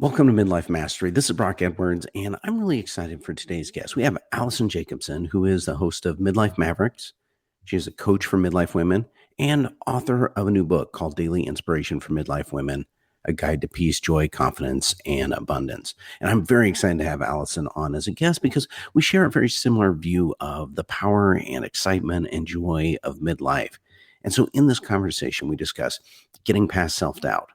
Welcome to Midlife Mastery. This is Brock Edwards, and I'm really excited for today's guest. We have Alison Jacobson, who is the host of Midlife Mavericks. She is a coach for Midlife Women and author of a new book called Daily Inspiration for Midlife Women, A Guide to Peace, Joy, Confidence, and Abundance. And I'm very excited to have Alison on as a guest because we share a very similar view of the power and excitement and joy of midlife. And so in this conversation, we discuss getting past self-doubt,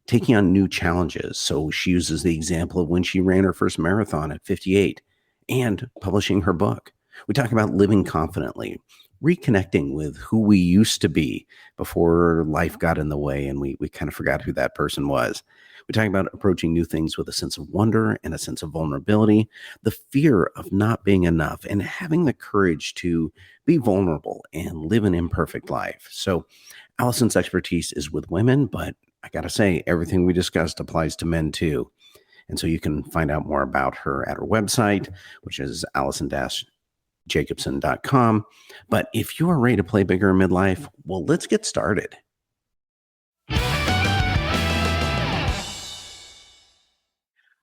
taking on new challenges. So she uses the example of when she ran her first marathon at 58 and publishing her book. We talk about living confidently, reconnecting with who we used to be before life got in the way and we kind of forgot who that person was. We talk about approaching new things with a sense of wonder and a sense of vulnerability, the fear of not being enough, and having the courage to be vulnerable and live an imperfect life. So Alison's expertise is with women, but I got to say, everything we discussed applies to men too. And so you can find out more about her at her website, which is alison-jacobson.com. But if you are ready to play bigger in midlife, well, let's get started.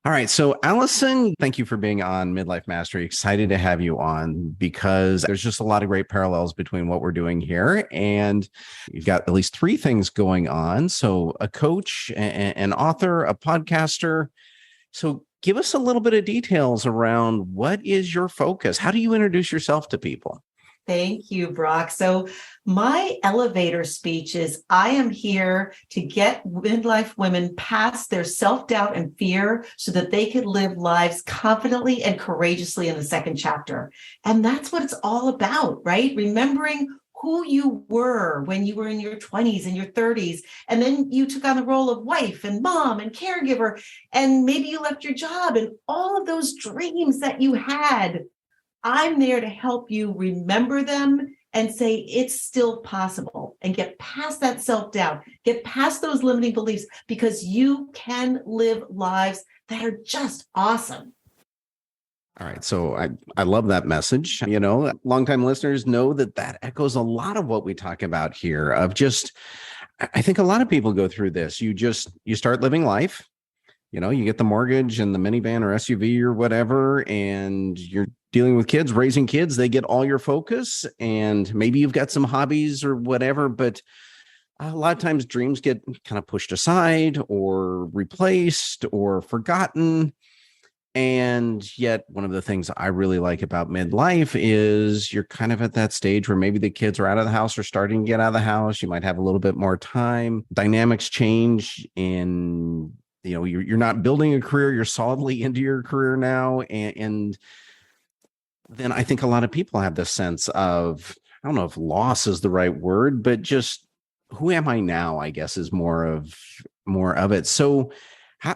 All right. So Alison, thank you for being on Midlife Mastery. Excited to have you on because there's just a lot of great parallels between what we're doing here. And you've got at least three things going on. So a coach, an author, a podcaster. So give us a little bit of details around what is your focus? How do you introduce yourself to people? Thank you, Brock. So my elevator speech is, I am here to get midlife women past their self-doubt and fear so that they can live lives confidently and courageously in the second chapter. And that's what it's all about, right? Remembering who you were when you were in your 20s and your 30s. And then you took on the role of wife and mom and caregiver. And maybe you left your job and all of those dreams that you had. I'm there to help you remember them and say it's still possible and get past that self-doubt, get past those limiting beliefs because you can live lives that are just awesome. All right. So I love that message. You know, longtime listeners know that echoes a lot of what we talk about here of just, I think a lot of people go through this. You start living life, you get the mortgage and the minivan or SUV or whatever, and you're dealing with kids, raising kids, they get all your focus, and maybe you've got some hobbies or whatever, but a lot of times dreams get kind of pushed aside or replaced or forgotten. And yet one of the things I really like about midlife is you're kind of at that stage where maybe the kids are out of the house or starting to get out of the house. You might have a little bit more time. Dynamics change and you're not building a career, you're solidly into your career now. And then I think a lot of people have this sense of, I don't know if loss is the right word, but just who am I now, I guess, is more of it. So I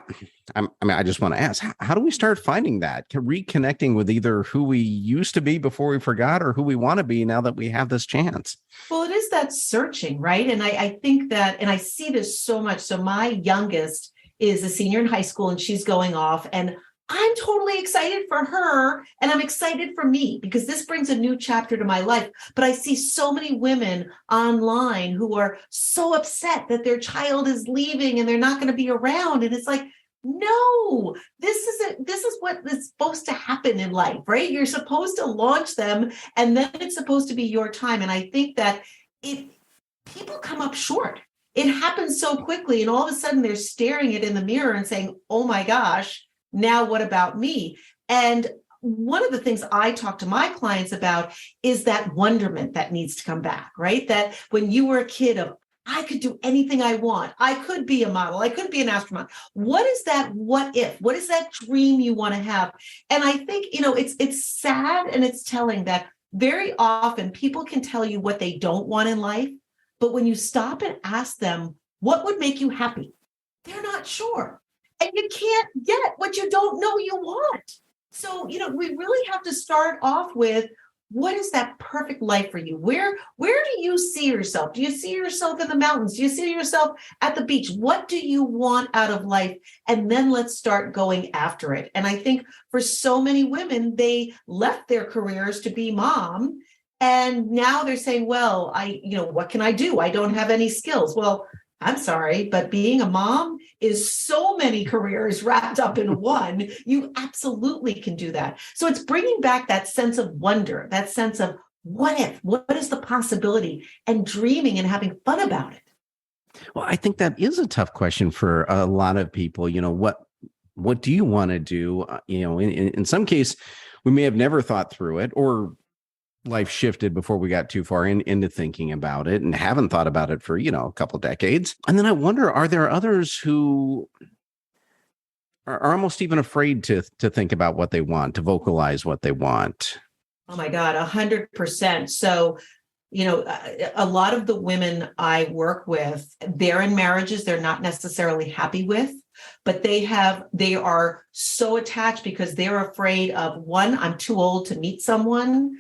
just want to ask, how do we start finding that, reconnecting with either who we used to be before we forgot or who we want to be now that we have this chance? Well, it is that searching, right? And I think that, and I see this so much. So my youngest is a senior in high school and she's going off, and I'm totally excited for her and I'm excited for me because this brings a new chapter to my life. But I see so many women online who are so upset that their child is leaving and they're not going to be around. And it's like, no, this is what is supposed to happen in life, right? You're supposed to launch them and then it's supposed to be your time. And I think that people come up short. It happens so quickly. And all of a sudden they're staring it in the mirror and saying, oh my gosh, now what about me? And one of the things I talk to my clients about is that wonderment that needs to come back, right? That when you were a kid of, I could do anything I want. I could be a model. I could be an astronaut. What is that what if? What is that dream you want to have? And I think, it's sad and it's telling that very often people can tell you what they don't want in life, but when you stop and ask them, what would make you happy? They're not sure. And you can't get what you don't know you want. So, we really have to start off with, what is that perfect life for you? Where do you see yourself? Do you see yourself in the mountains? Do you see yourself at the beach? What do you want out of life? And then let's start going after it. And I think for so many women, they left their careers to be mom. And now they're saying, well, what can I do? I don't have any skills. Well, I'm sorry, but being a mom is so many careers wrapped up in one. You absolutely can do that. So it's bringing back that sense of wonder, that sense of what if, what is the possibility, and dreaming and having fun about it. Well, I think that is a tough question for a lot of people. What do you want to do? In some case, we may have never thought through it, or life shifted before we got too far into thinking about it and haven't thought about it for, a couple decades. And then I wonder, are there others who are almost even afraid to think about what they want, to vocalize what they want? Oh my God, 100%. So, a lot of the women I work with, they're in marriages they're not necessarily happy with, but they are so attached because they're afraid of, one, I'm too old to meet someone.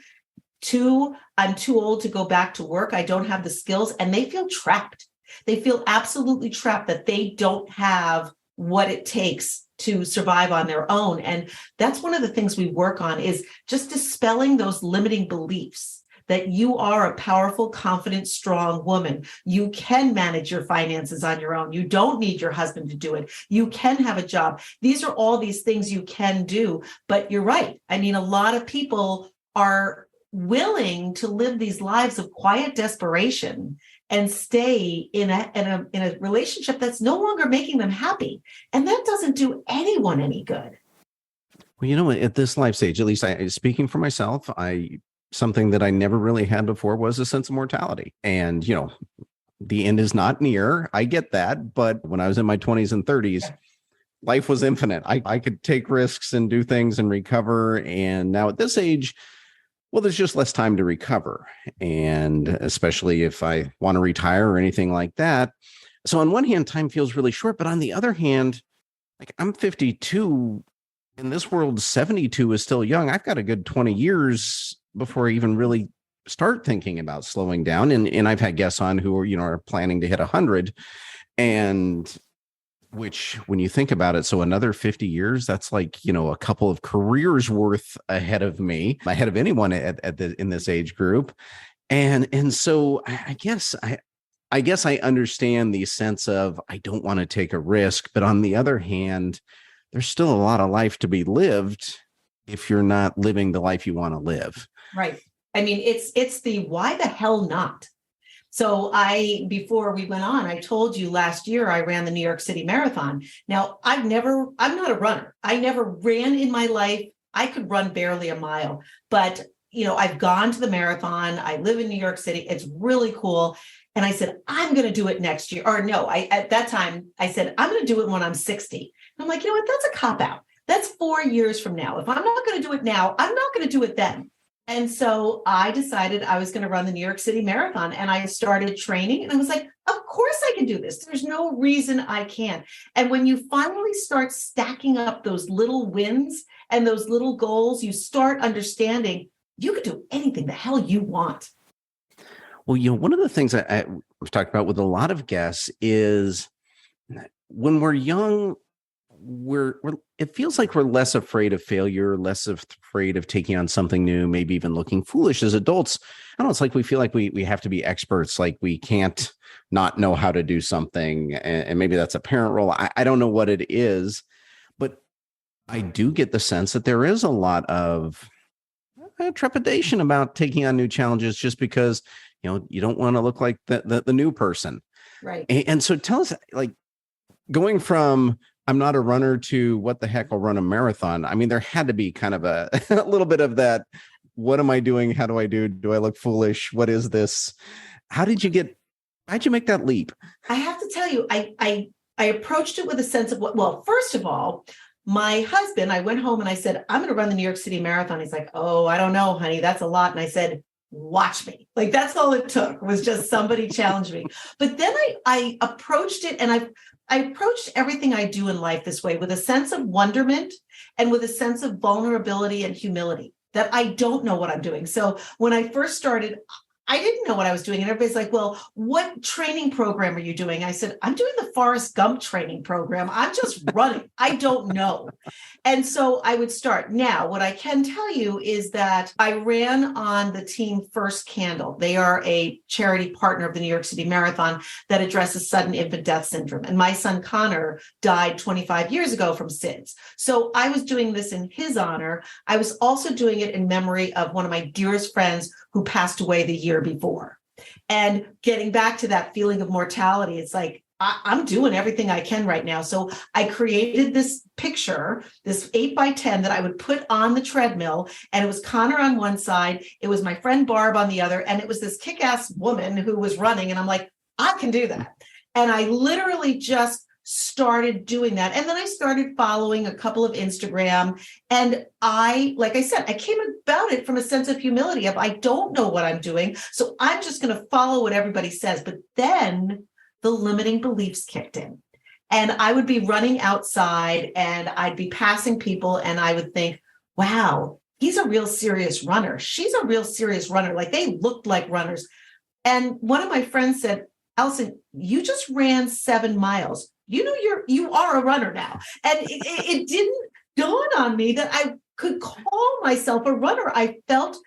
Two, I'm too old to go back to work. I don't have the skills, and they feel trapped. They feel absolutely trapped that they don't have what it takes to survive on their own. And that's one of the things we work on, is just dispelling those limiting beliefs that you are a powerful, confident, strong woman. You can manage your finances on your own. You don't need your husband to do it. You can have a job. These are all these things you can do. But you're right. I mean, a lot of people are willing to live these lives of quiet desperation and stay in a relationship that's no longer making them happy. And that doesn't do anyone any good. Well, at this life stage, at least speaking for myself, something that I never really had before was a sense of mortality. And, the end is not near. I get that. But when I was in my 20s and 30s, life was infinite. I could take risks and do things and recover. And now at this age, well, there's just less time to recover. And especially if I want to retire or anything like that. So on one hand, time feels really short. But on the other hand, like, I'm 52. In this world, 72 is still young. I've got a good 20 years before I even really start thinking about slowing down. And I've had guests on who are planning to hit 100. And which, when you think about it, so another 50 years, that's like, a couple of careers worth ahead of me, ahead of anyone in this age group. And so I guess I understand the sense of, I don't want to take a risk, but on the other hand, there's still a lot of life to be lived if you're not living the life you want to live. Right. I mean, it's the why the hell not? So before we went on, I told you last year I ran the New York City Marathon. Now, I'm not a runner. I never ran in my life. I could run barely a mile, but I've gone to the marathon. I live in New York City. It's really cool. And I said, I'm going to do it next year. Or no, at that time I said, I'm going to do it when I'm 60. I'm like, what? That's a cop out. That's 4 years from now. If I'm not going to do it now, I'm not going to do it then. And so I decided I was going to run the New York City Marathon, and I started training, and I was like, of course I can do this. There's no reason I can't. And when you finally start stacking up those little wins and those little goals, you start understanding you can do anything the hell you want. Well, one of the things I've talked about with a lot of guests is, when we're young, it feels like we're less afraid of failure, less afraid of taking on something new, maybe even looking foolish. As adults, I don't know, it's like we feel like we have to be experts, like we can't not know how to do something. And maybe that's a parent role. I don't know what it is, but I do get the sense that there is a lot of trepidation about taking on new challenges, just because, you don't want to look like the new person. Right. And so tell us, like, going from I'm not a runner to what the heck, I'll run a marathon. I mean, there had to be kind of a little bit of that. What am I doing? How do I do? Do I look foolish? What is this? How'd you make that leap? I have to tell you, I approached it with a sense of well, first of all, my husband, I went home and I said, I'm going to run the New York City Marathon. He's like, oh, I don't know, honey, that's a lot. And I said, watch me. Like, that's all it took, was just somebody challenge me. But then I approached it, and I approached everything I do in life this way, with a sense of wonderment and with a sense of vulnerability and humility, that I don't know what I'm doing. So when I first started, I didn't know what I was doing. And everybody's like, well, what training program are you doing? I said, I'm doing the Forrest Gump training program. I'm just running. I don't know. And so I would start. Now, what I can tell you is that I ran on the team First Candle. They are a charity partner of the New York City Marathon that addresses sudden infant death syndrome. And my son Connor died 25 years ago from SIDS. So I was doing this in his honor. I was also doing it in memory of one of my dearest friends who passed away the year before. And getting back to that feeling of mortality, it's like, I'm doing everything I can right now. So I created this picture, this 8x10 that I would put on the treadmill. And it was Connor on one side. It was my friend Barb on the other. And it was this kick-ass woman who was running. And I'm like, I can do that. And I literally just started doing that. And then I started following a couple of Instagram. And like I said, I came about it from a sense of humility of I don't know what I'm doing. So I'm just going to follow what everybody says. But then the limiting beliefs kicked in. And I would be running outside and I'd be passing people and I would think, wow, he's a real serious runner. She's a real serious runner. Like they looked like runners. And one of my friends said, Alison, you just ran 7 miles. You know, you are a runner now. And it didn't dawn on me that I could call myself a runner. I felt,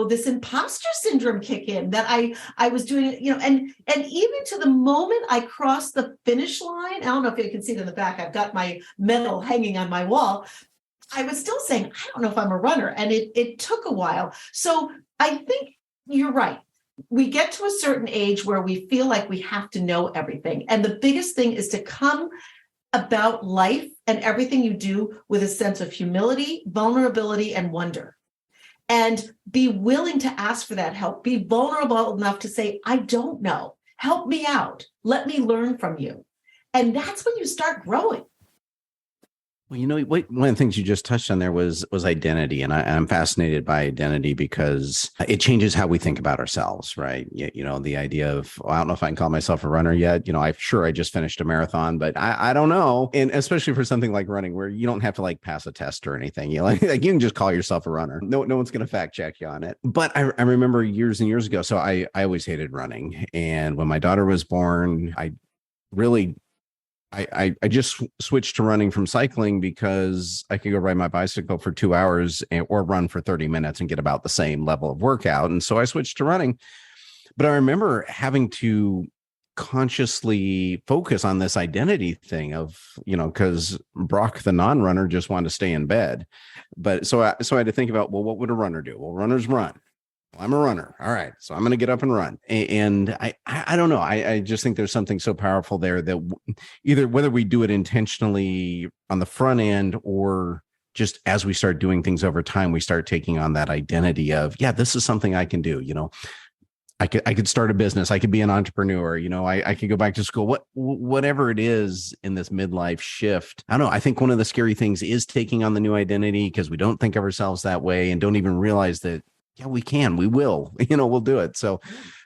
this imposter syndrome kick in that I was doing, and even to the moment I crossed the finish line, I don't know if you can see it in the back, I've got my medal hanging on my wall. I was still saying, I don't know if I'm a runner. And it took a while. So I think you're right. We get to a certain age where we feel like we have to know everything. And the biggest thing is to come about life and everything you do with a sense of humility, vulnerability, and wonder. And be willing to ask for that help. Be vulnerable enough to say, I don't know. Help me out. Let me learn from you. And that's when you start growing. Well, one of the things you just touched on there was identity. And I'm fascinated by identity because it changes how we think about ourselves, right? The idea of, I don't know if I can call myself a runner yet. I'm sure I just finished a marathon, but I don't know. And especially for something like running where you don't have to pass a test or anything. You can just call yourself a runner. No one's going to fact check you on it. But I remember years and years ago. So I always hated running. And when my daughter was born, I just switched to running from cycling because I could go ride my bicycle for 2 hours or run for 30 minutes and get about the same level of workout. And so I switched to running. But I remember having to consciously focus on this identity thing of, because Brock, the non-runner, just wanted to stay in bed. But so I had to think about, well, what would a runner do? Well, runners run. Well, I'm a runner. All right. So I'm going to get up and run. And I don't know. I just think there's something so powerful there that either whether we do it intentionally on the front end or just as we start doing things over time, we start taking on that identity of, yeah, this is something I can do. I could start a business. I could be an entrepreneur. I could go back to school, whatever it is in this midlife shift. I don't know. I think one of the scary things is taking on the new identity because we don't think of ourselves that way and don't even realize that, yeah, we can, we will, we'll do it. So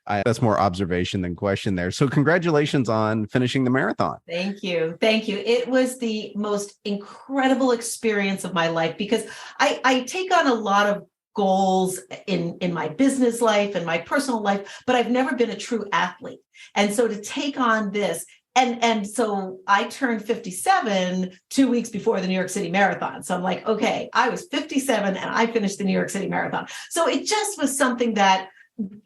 that's more observation than question there. So congratulations on finishing the marathon. Thank you. Thank you. It was the most incredible experience of my life because I take on a lot of goals in my business life and my personal life, but I've never been a true athlete. And so to take on this, and so I turned 57 2 weeks before the New York City Marathon. So I'm like, okay, I was 57 and I finished the New York City Marathon. So it just was something that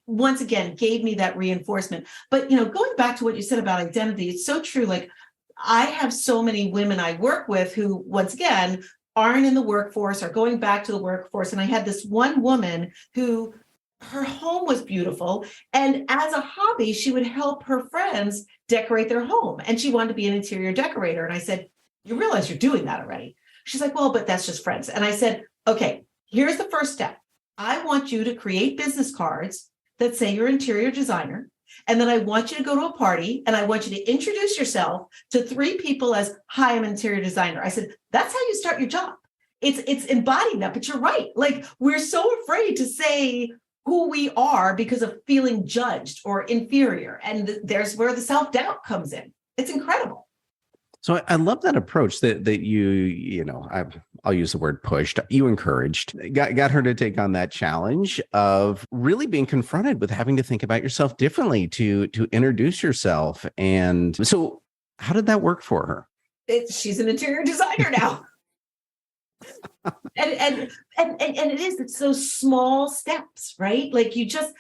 once again gave me that reinforcement. But, going back to what you said about identity, it's so true. Like I have so many women I work with who, once again, aren't in the workforce or going back to the workforce. And I had this one woman who her home was beautiful. And as a hobby, she would help her friends decorate their home. And she wanted to be an interior decorator. And I said, you realize you're doing that already? She's like, well, but that's just friends. And I said, okay, here's the first step. I want you to create business cards that say you're an interior designer. And then I want you to go to a party and I want you to introduce yourself to 3 people as, hi, I'm an interior designer. I said, that's how you start your job. It's embodying that, but you're right. Like we're so afraid to say who we are because of feeling judged or inferior. And there's where the self-doubt comes in. It's incredible. So I love that approach that I'll use the word pushed, you encouraged, got her to take on that challenge of really being confronted with having to think about yourself differently to introduce yourself. And so how did that work for her? She's an interior designer now. And it's those small steps, right? Like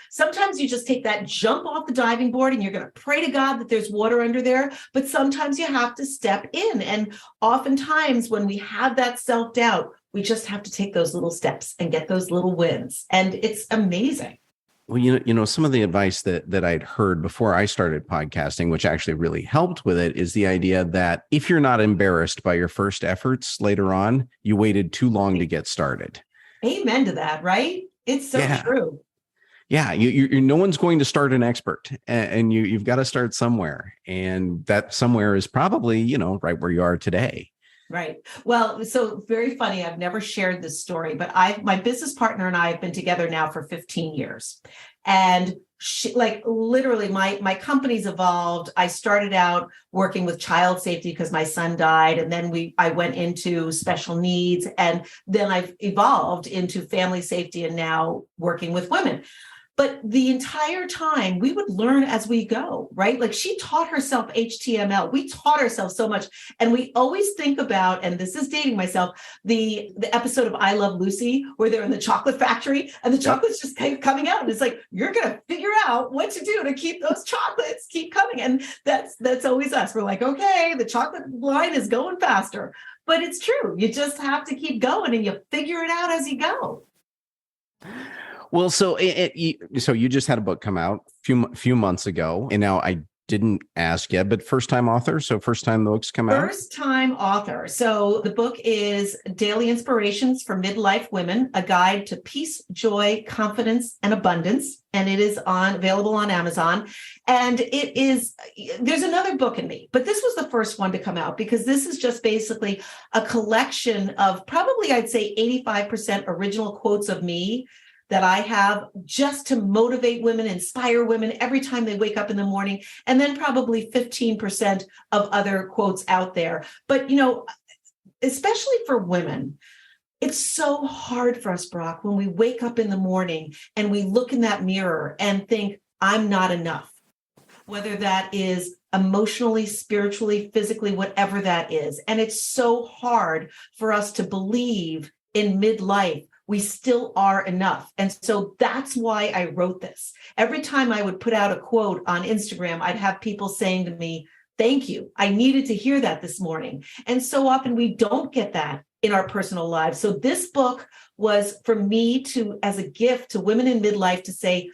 sometimes you just take that jump off the diving board and you're going to pray to God that there's water under there. But sometimes you have to step in. And oftentimes when we have that self-doubt, we just have to take those little steps and get those little wins. And it's amazing. Well, some of the advice that I'd heard before I started podcasting, which actually really helped with it, is the idea that if you're not embarrassed by your first efforts later on, you waited too long to get started. Amen to that, right? It's so true. Yeah, you no one's going to start an expert, and you've got to start somewhere, and that somewhere is probably right where you are today. Right. Well, so very funny. I've never shared this story, but my business partner and I have been together now for 15 years. And literally my company's evolved. I started out working with child safety because my son died. And then I went into special needs, and then I've evolved into family safety and now working with women. But the entire time we would learn as we go, right? Like she taught herself HTML. We taught ourselves so much. And we always think about, and this is dating myself, the episode of I Love Lucy, where they're in the chocolate factory and the chocolate's just coming out. And it's like, you're going to figure out what to do to keep those chocolates keep coming. And that's always us. We're like, okay, the chocolate line is going faster. But it's true. You just have to keep going and you figure it out as you go. Well, so you just had a book come out few months ago, and now I didn't ask yet, but first time author. So first time the book's come out. First time author. So the book is Daily Inspirations for Midlife Women: A Guide to Peace, Joy, Confidence, and Abundance. And it is available on Amazon. And there's another book in me, but this was the first one to come out because this is just basically a collection of probably, I'd say 85% original quotes of me that I have just to motivate women, inspire women every time they wake up in the morning, and then probably 15% of other quotes out there. But, especially for women, it's so hard for us, Brock, when we wake up in the morning and we look in that mirror and think, I'm not enough, whether that is emotionally, spiritually, physically, whatever that is. And it's so hard for us to believe in midlife we still are enough. And so that's why I wrote this. Every time I would put out a quote on Instagram, I'd have people saying to me, thank you. I needed to hear that this morning. And so often we don't get that in our personal lives. So this book was for me as a gift to women in midlife to say,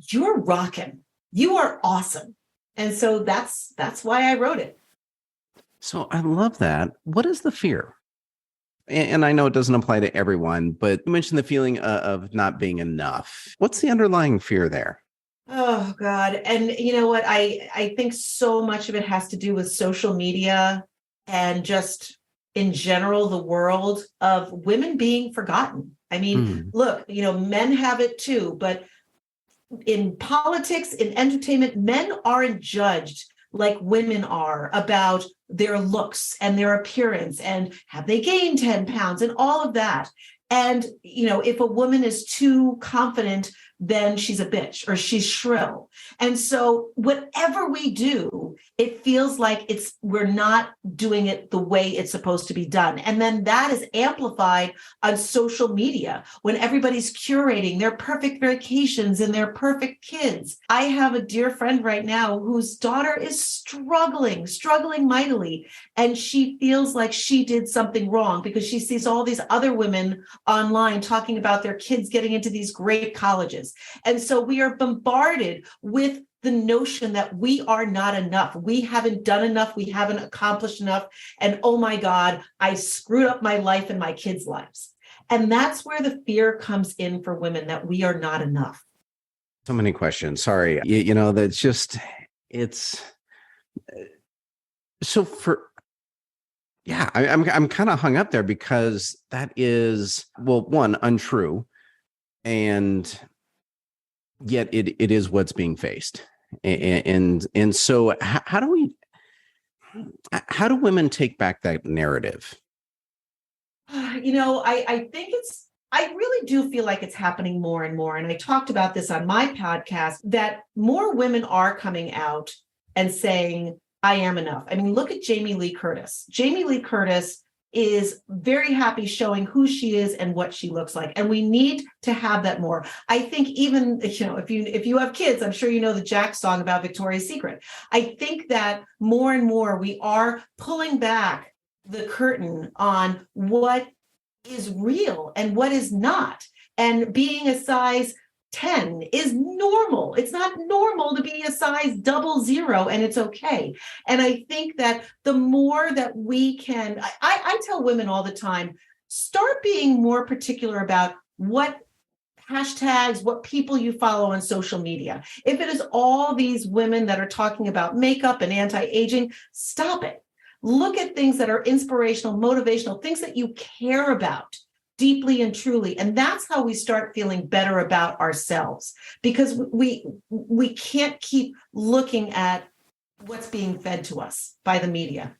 you're rocking. You are awesome. And so that's why I wrote it. So I love that. What is the fear? And I know it doesn't apply to everyone, but you mentioned the feeling of not being enough. What's the underlying fear there? Oh, God. And you know what? I think so much of it has to do with social media and just in general, the world of women being forgotten. I mean, look, men have it too, but in politics, in entertainment, men aren't judged like women are about their looks and their appearance and have they gained 10 pounds and all of that. And, if a woman is too confident, then she's a bitch or she's shrill. And so whatever we do, it feels like we're not doing it the way it's supposed to be done. And then that is amplified on social media when everybody's curating their perfect vacations and their perfect kids. I have a dear friend right now whose daughter is struggling mightily. And she feels like she did something wrong because she sees all these other women online talking about their kids getting into these great colleges. And so we are bombarded with the notion that we are not enough. We haven't done enough. We haven't accomplished enough. And oh my God, I screwed up my life and my kids' lives. And that's where the fear comes in for women, that we are not enough. So many questions. Sorry. I'm kind of hung up there because that is, well, one, untrue. And yet it is what's being faced. And so how do women take back that narrative? I think I really do feel like it's happening more and more. And I talked about this on my podcast, that more women are coming out and saying, I am enough. I mean, look at Jamie Lee Curtis. Jamie Lee Curtis is very happy showing who she is and what she looks like. And we need to have that more. I think even, if you have kids, I'm sure you know the Jack song about Victoria's Secret. I think that more and more we are pulling back the curtain on what is real and what is not. And being a size 10 is normal. It's not normal to be a size 00, and it's okay. And I think that the more that we can, I tell women all the time, start being more particular about what hashtags, what people you follow on social media. If it is all these women that are talking about makeup and anti-aging, stop it. Look at things that are inspirational, motivational, things that you care about deeply and truly. And that's how we start feeling better about ourselves, because we can't keep looking at what's being fed to us by the media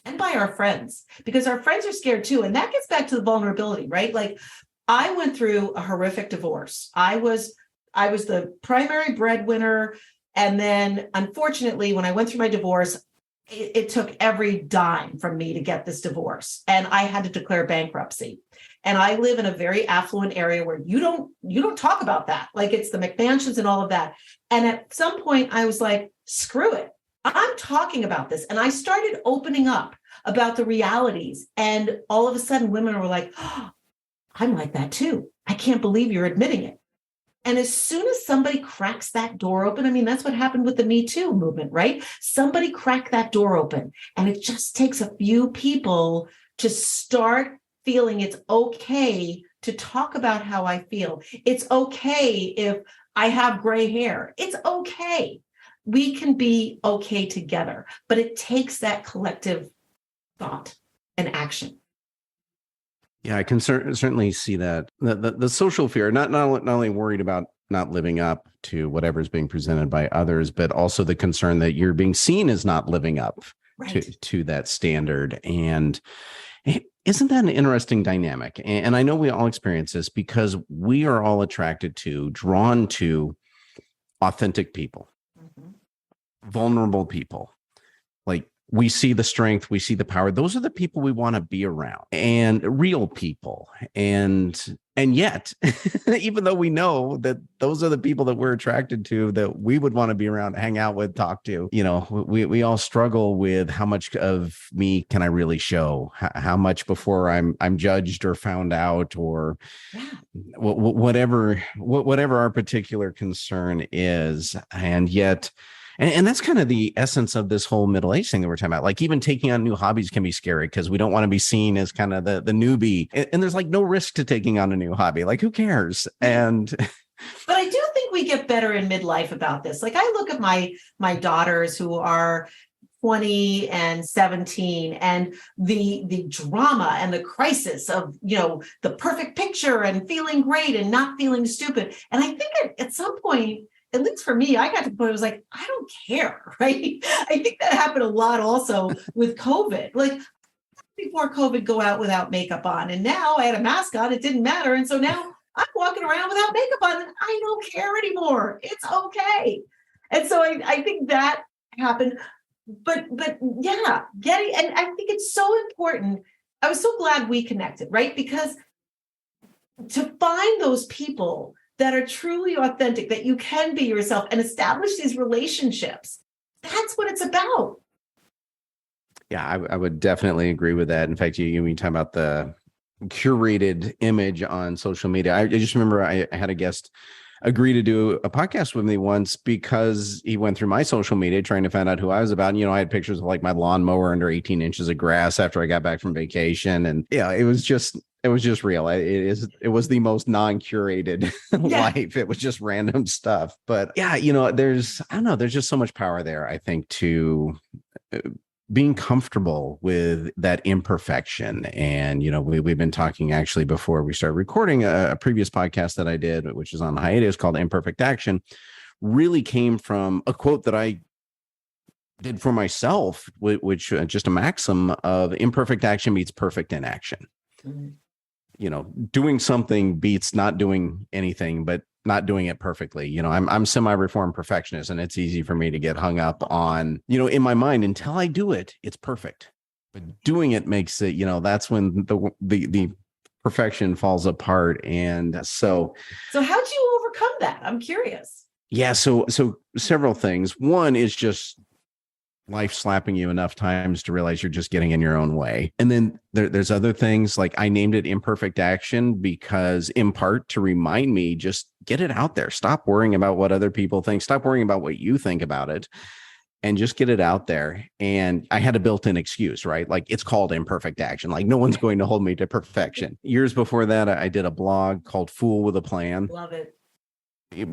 and by our friends, because our friends are scared too. And that gets back to the vulnerability, right? Like, I went through a horrific divorce. I was the primary breadwinner. And then unfortunately, when I went through my divorce, it took every dime from me to get this divorce. And I had to declare bankruptcy. And I live in a very affluent area where you don't talk about that. Like, it's the McMansions and all of that. And at some point I was like, screw it. I'm talking about this. And I started opening up about the realities. And all of a sudden women were like, oh, I'm like that too. I can't believe you're admitting it. And as soon as somebody cracks that door open, I mean, that's what happened with the Me Too movement, right? Somebody cracked that door open, and it just takes a few people to start feeling it's okay to talk about how I feel. It's okay if I have gray hair. It's okay. We can be okay together, but it takes that collective thought and action. Yeah, I can certainly see that. The social fear, not only worried about not living up to whatever's being presented by others, but also the concern that you're being seen as not living up to that standard. And isn't that an interesting dynamic? And I know we all experience this because we are all drawn to authentic people, vulnerable people. Like, we see the strength, we see the power. Those are the people we want to be around, and real people. And yet, even though we know that those are the people that we're attracted to, that we would want to be around, hang out with, talk to, we all struggle with how much of me can I really show? How much before I'm judged or found out, or whatever our particular concern is. And yet, and that's kind of the essence of this whole middle-age thing that we're talking about. Like, even taking on new hobbies can be scary because we don't want to be seen as kind of the newbie. And there's like no risk to taking on a new hobby. Like, who cares? And but I do think we get better in midlife about this. Like, I look at my daughters who are 20 and 17, and the drama and the crisis of, the perfect picture and feeling great and not feeling stupid. And I think at some point, at least for me, I got to the point, I was like, I don't care, right? I think that happened a lot also with COVID. Like, before COVID, go out without makeup on. And now I had a mask on, it didn't matter. And so now I'm walking around without makeup on, and I don't care anymore. It's okay. And so I think that happened. But yeah, and I think it's so important. I was so glad we connected, right? Because to find those people that are truly authentic, that you can be yourself and establish these relationships, that's what it's about. Yeah, I would definitely agree with that. In fact, you talk about the curated image on social media. I just remember I had a guest agree to do a podcast with me once because he went through my social media trying to find out who I was about. And, I had pictures of like my lawnmower under 18 inches of grass after I got back from vacation. And it was just real. It was the most non-curated life. It was just random stuff. But yeah, there's just so much power there, I think, to being comfortable with that imperfection. And, we've been talking actually before we started recording a previous podcast that I did, which is on hiatus, called Imperfect Action, really came from a quote that I did for myself, which just a maxim of imperfect action meets perfect inaction. Mm-hmm. doing something beats not doing anything, but not doing it perfectly. I'm semi-reformed perfectionist, and it's easy for me to get hung up on, in my mind, until I do it, it's perfect. But doing it makes it, that's when the perfection falls apart. And so how'd you overcome that? I'm curious. Yeah. So several things. One is just life slapping you enough times to realize you're just getting in your own way. And then there's other things, like I named it imperfect action because, in part, to remind me, just get it out there. Stop worrying about what other people think. Stop worrying about what you think about it, and just get it out there. And I had a built-in excuse, right? Like, it's called imperfect action. Like, no one's going to hold me to perfection. Years before that, I did a blog called Fool with a Plan. Love it.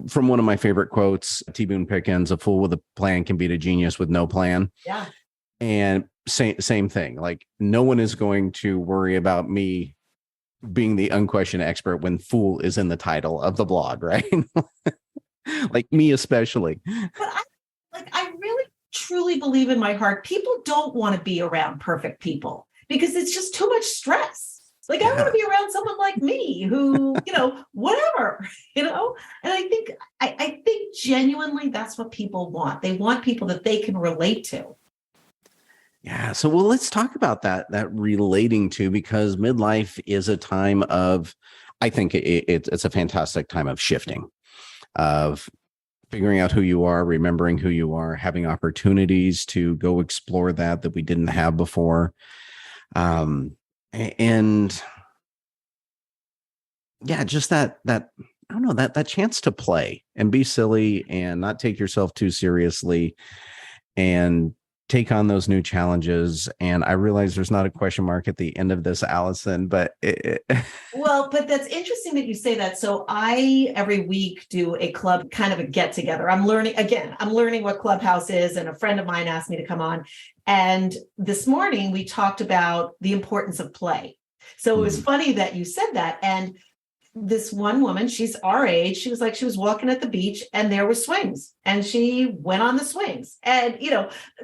From one of my favorite quotes, T. Boone Pickens, a fool with a plan can beat a genius with no plan. Yeah. And same thing. Like, no one is going to worry about me being the unquestioned expert when fool is in the title of the blog, right? Like, me especially. But I really truly believe in my heart, people don't want to be around perfect people because it's just too much stress. Like, I want to be around someone like me who, whatever, and I think genuinely that's what people want. They want people that they can relate to. Yeah. So, well, let's talk about that relating to, because midlife is a time of, I think it's a fantastic time of shifting, of figuring out who you are, remembering who you are, having opportunities to go explore that we didn't have before. And yeah, just that I don't know, that chance to play and be silly and not take yourself too seriously and take on those new challenges. And I realize there's not a question mark at the end of this, Alison, but well, but that's interesting that you say that. So I every week do a club, kind of a get together. I'm learning what Clubhouse is, and a friend of mine asked me to come on. And this morning we talked about the importance of play. So it was funny that you said that. And this one woman, she's our age, she was walking at the beach and there were swings, and she went on the swings. And,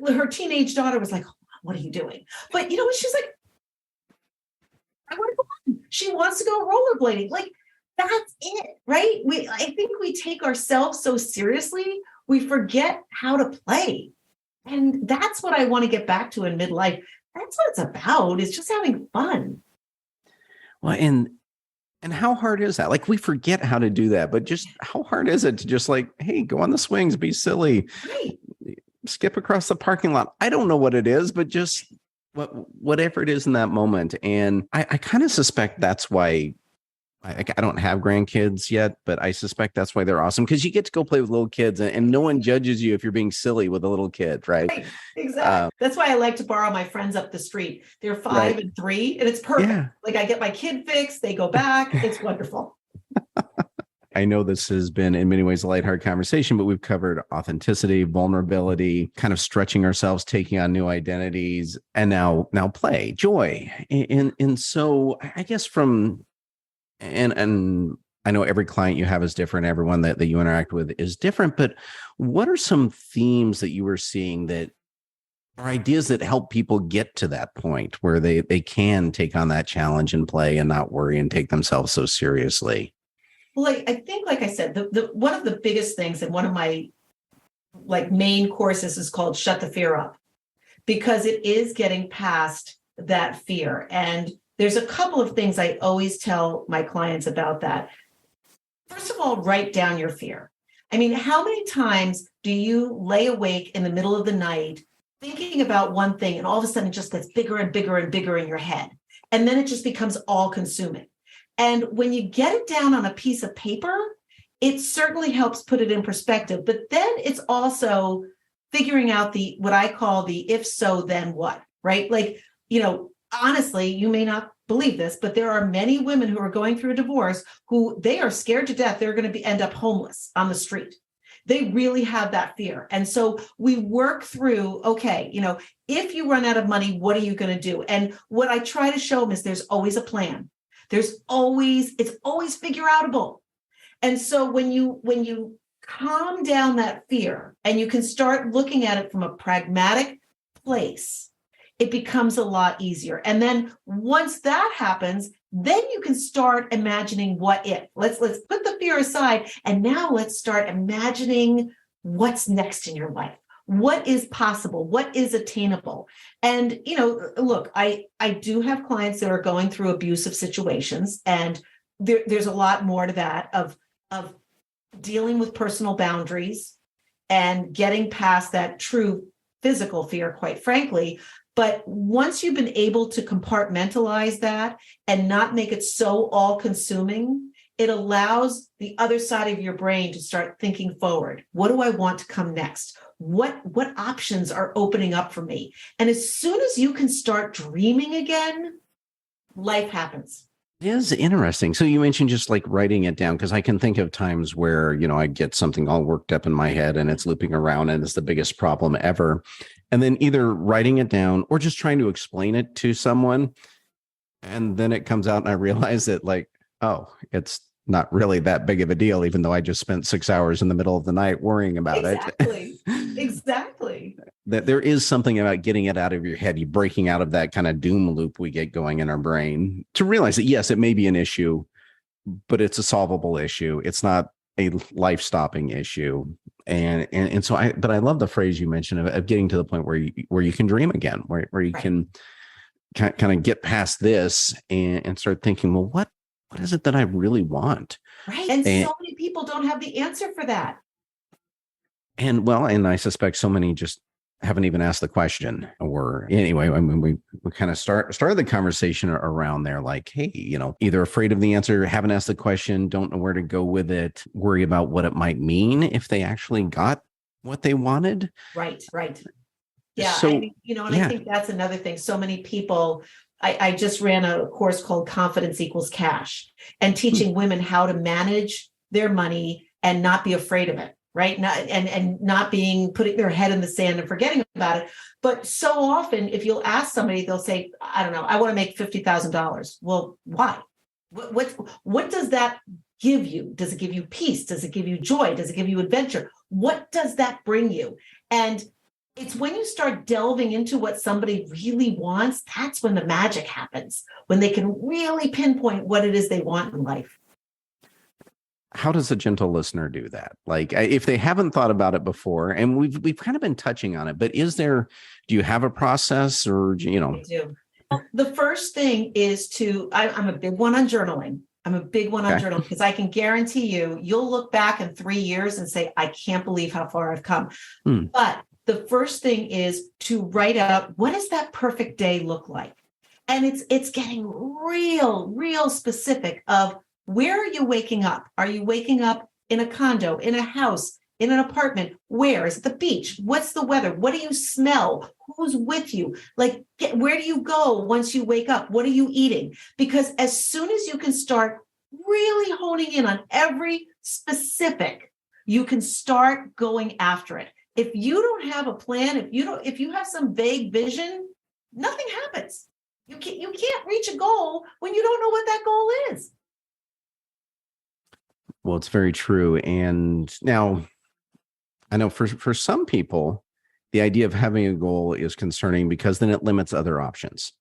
her teenage daughter was like, what are you doing? But, she's like, I want to go on. She wants to go rollerblading. Like, that's it, right? I think we take ourselves so seriously, we forget how to play. And that's what I want to get back to in midlife. That's what it's about, is just having fun. Well, and how hard is that? Like, we forget how to do that, but just how hard is it to just like, hey, go on the swings, be silly, right, skip across the parking lot? I don't know what it is, but just whatever it is in that moment. And I kind of suspect that's why I don't have grandkids yet, but I suspect that's why they're awesome, because you get to go play with little kids, and no one judges you if you're being silly with a little kid, right? Exactly. That's why I like to borrow my friends up the street. They're 5 and 3, and it's perfect. Yeah. Like, I get my kid fix, they go back. It's wonderful. I know this has been in many ways a lighthearted conversation, but we've covered authenticity, vulnerability, kind of stretching ourselves, taking on new identities, and now play, joy. And so I guess and I know every client you have is different. Everyone that you interact with is different, but what are some themes that you were seeing that are ideas that help people get to that point where they can take on that challenge and play and not worry and take themselves so seriously? Well, I think, like I said, the one of the biggest things, and one of my main courses is called Shut the Fear Up, because it is getting past that fear. And there's a couple of things I always tell my clients about that. First of all, write down your fear. I mean, how many times do you lay awake in the middle of the night thinking about one thing, and all of a sudden it just gets bigger and bigger and bigger in your head? And then it just becomes all consuming. And when you get it down on a piece of paper, it certainly helps put it in perspective. But then it's also figuring out what I call the if so, then what, right? Honestly, you may not believe this, but there are many women who are going through a divorce who they are scared to death they're going to end up homeless on the street. They really have that fear. And so we work through, okay, if you run out of money, what are you going to do? And what I try to show them is there's always a plan. It's always figure outable. And so when you calm down that fear and you can start looking at it from a pragmatic place, it becomes a lot easier. And then once that happens, Then you can start imagining what if. Let's put the fear aside, and now let's start imagining what's next in your life. What is possible? What is attainable? And, look, I do have clients that are going through abusive situations, and there's a lot more to that of dealing with personal boundaries and getting past that true physical fear, quite frankly. But once you've been able to compartmentalize that and not make it so all-consuming, it allows the other side of your brain to start thinking forward. What do I want to come next? What options are opening up for me? And as soon as you can start dreaming again, life happens. It is interesting. So you mentioned just like writing it down, because I can think of times where, I get something all worked up in my head and it's looping around and it's the biggest problem ever. And then either writing it down or just trying to explain it to someone. And then it comes out and I realize that it's not really that big of a deal, even though I just spent 6 hours in the middle of the night worrying about it. Exactly. That there is something about getting it out of your head, you breaking out of that kind of doom loop we get going in our brain to realize that, yes, it may be an issue, but it's a solvable issue. It's not a life-stopping issue. And so I love the phrase you mentioned of getting to the point where you can dream again, where you can kind of get past this and start thinking, well, what is it that I really want? Right. And so many people don't have the answer for that. And I suspect so many just haven't even asked the question. Or anyway, I mean, we kind of started the conversation around there, like, hey, either afraid of the answer, haven't asked the question, don't know where to go with it, worry about what it might mean if they actually got what they wanted. Right. Yeah. So, I think that's another thing. So many people, I just ran a course called Confidence Equals Cash, and teaching women how to manage their money and not be afraid of it. Right. Not putting their head in the sand and forgetting about it. But so often, if you'll ask somebody, they'll say, I don't know, I want to make $50,000. Well, why? What does that give you? Does it give you peace? Does it give you joy? Does it give you adventure? What does that bring you? And it's when you start delving into what somebody really wants, that's when the magic happens, when they can really pinpoint what it is they want in life. How does a gentle listener do that? Like, if they haven't thought about it before, and we've kind of been touching on it, but do you have a process, or, I do. The first thing is I'm a big one on journaling. Because I can guarantee you'll look back in 3 years and say, I can't believe how far I've come. But the first thing is to write out, what does that perfect day look like? And it's getting real specific of, where are you waking up? Are you waking up in a condo, in a house, in an apartment? Where? Is it the beach? What's the weather? What do you smell? Who's with you? Like, where do you go once you wake up? What are you eating? Because as soon as you can start really honing in on every specific, you can start going after it. If you don't have a plan, if you have some vague vision, nothing happens. You can't reach a goal when you don't know what that goal is. Well, it's very true. And now I know for some people, the idea of having a goal is concerning, because then it limits other options.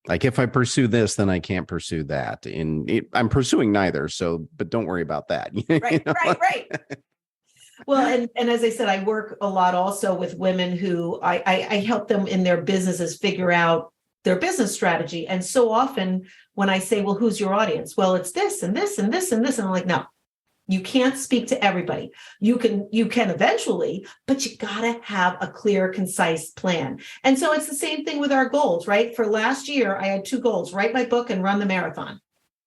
Like, if I pursue this, then I can't pursue that. And I'm pursuing neither. So, but don't worry about that. Right. Well, and as I said, I work a lot also with women who I help them in their businesses figure out their business strategy. And so often when I say, well, who's your audience? Well, it's this and this and this and this. And I'm like, no. You can't speak to everybody. You can eventually, but you got to have a clear, concise plan. And so it's the same thing with our goals, right? For last year, I had 2 goals: write my book and run the marathon.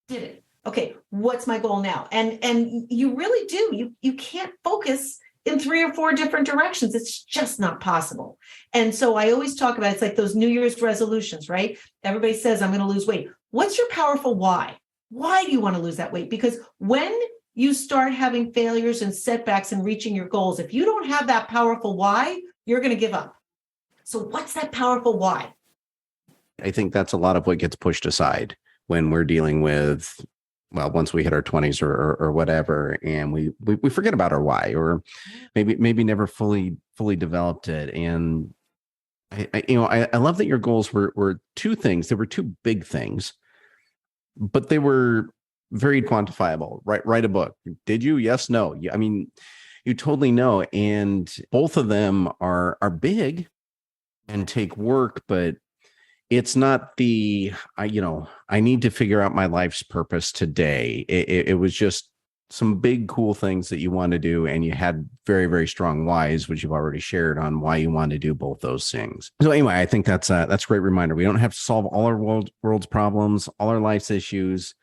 Did it. Okay, what's my goal now? And you really do. You can't focus in 3 or 4 different directions. It's just not possible. And so I always talk about, it's like those New Year's resolutions, right? Everybody says, I'm going to lose weight. What's your powerful why? Why do you want to lose that weight? Because when you start having failures and setbacks and reaching your goals, if you don't have that powerful why, you're going to give up. So what's that powerful why? I think that's a lot of what gets pushed aside when we're dealing with, once we hit our 20s or whatever, and we forget about our why, or maybe never fully developed it. And I love that your goals were 2 things. There were 2 big things. but they were very quantifiable. Write a book. Did you? Yes, no. I mean, you totally know. And both of them are big and take work, but it's not I need to figure out my life's purpose today. It was just some big, cool things that you want to do. And you had very, very strong whys, which you've already shared on why you want to do both those things. So anyway, I think that's a great reminder. We don't have to solve all our world's problems, all our life's issues,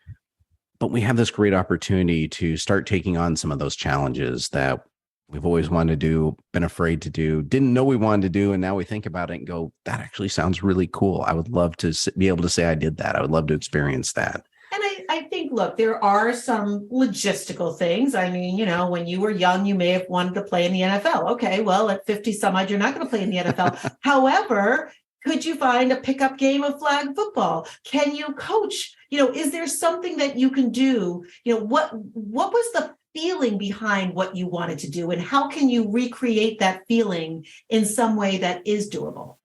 but we have this great opportunity to start taking on some of those challenges that we've always wanted to do, been afraid to do, didn't know we wanted to do. And now we think about it and go, that actually sounds really cool. I would love to be able to say I did that. I would love to experience that. And I think, look, there are some logistical things. I mean, when you were young, you may have wanted to play in the NFL. Okay, well, at 50 some odd, you're not going to play in the NFL. However, could you find a pickup game of flag football? Can you coach? Is there something that you can do? What was the feeling behind what you wanted to do, and how can you recreate that feeling in some way that is doable?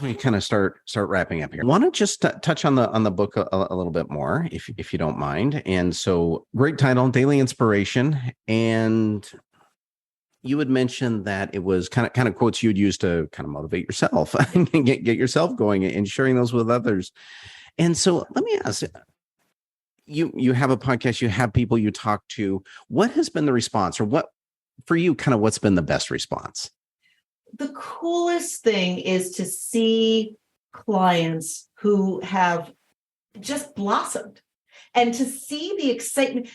We kind of start wrapping up here. I want to just touch on the book a little bit more, if you don't mind. And so, great title, Daily Inspiration, and you had mentioned that it was kind of quotes you'd use to kind of motivate yourself and get yourself going and sharing those with others. And so, let me ask you have a podcast, you have people you talk to. What has been the response, or what for you? Kind of what's been the best response? The coolest thing is to see clients who have just blossomed and to see the excitement.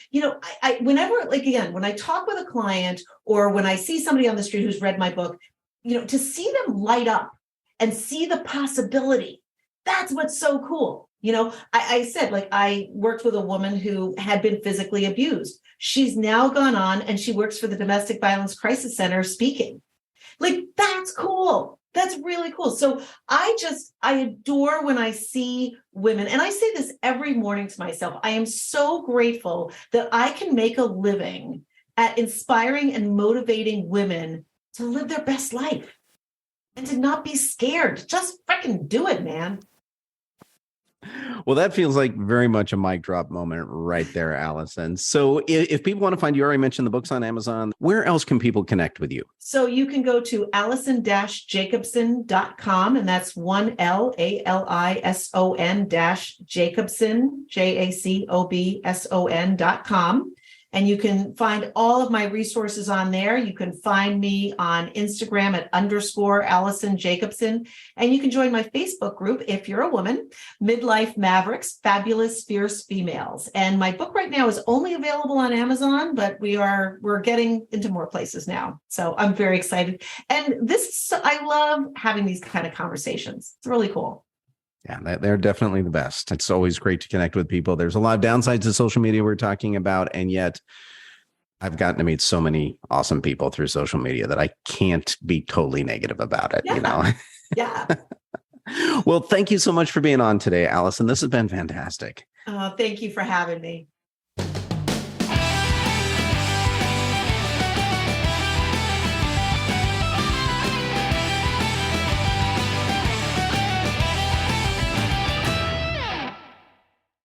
I whenever, again, when I talk with a client or when I see somebody on the street who's read my book, to see them light up and see the possibility, that's what's so cool. I said, I worked with a woman who had been physically abused. She's now gone on and she works for the Domestic Violence Crisis Center speaking. That's cool. That's really cool. So I adore when I see women, and I say this every morning to myself. I am so grateful that I can make a living at inspiring and motivating women to live their best life and to not be scared. Just freaking do it, man. Well, that feels like very much a mic drop moment right there, Alison. So if people want to find you, already mentioned the books on Amazon, where else can people connect with you? So you can go to alison-jacobson.com, and that's ALISON-Jacobson, JACOBSON.com. And you can find all of my resources on there. You can find me on Instagram at _Alison Jacobson. And you can join my Facebook group, if you're a woman, Midlife Mavericks, Fabulous Fierce Females. And my book right now is only available on Amazon, but we're getting into more places now. So I'm very excited. And I love having these kind of conversations. It's really cool. Yeah, they're definitely the best. It's always great to connect with people. There's a lot of downsides to social media we're talking about, and yet I've gotten to meet so many awesome people through social media that I can't be totally negative about it, Yeah. Well, thank you so much for being on today, Alison. This has been fantastic. Thank you for having me.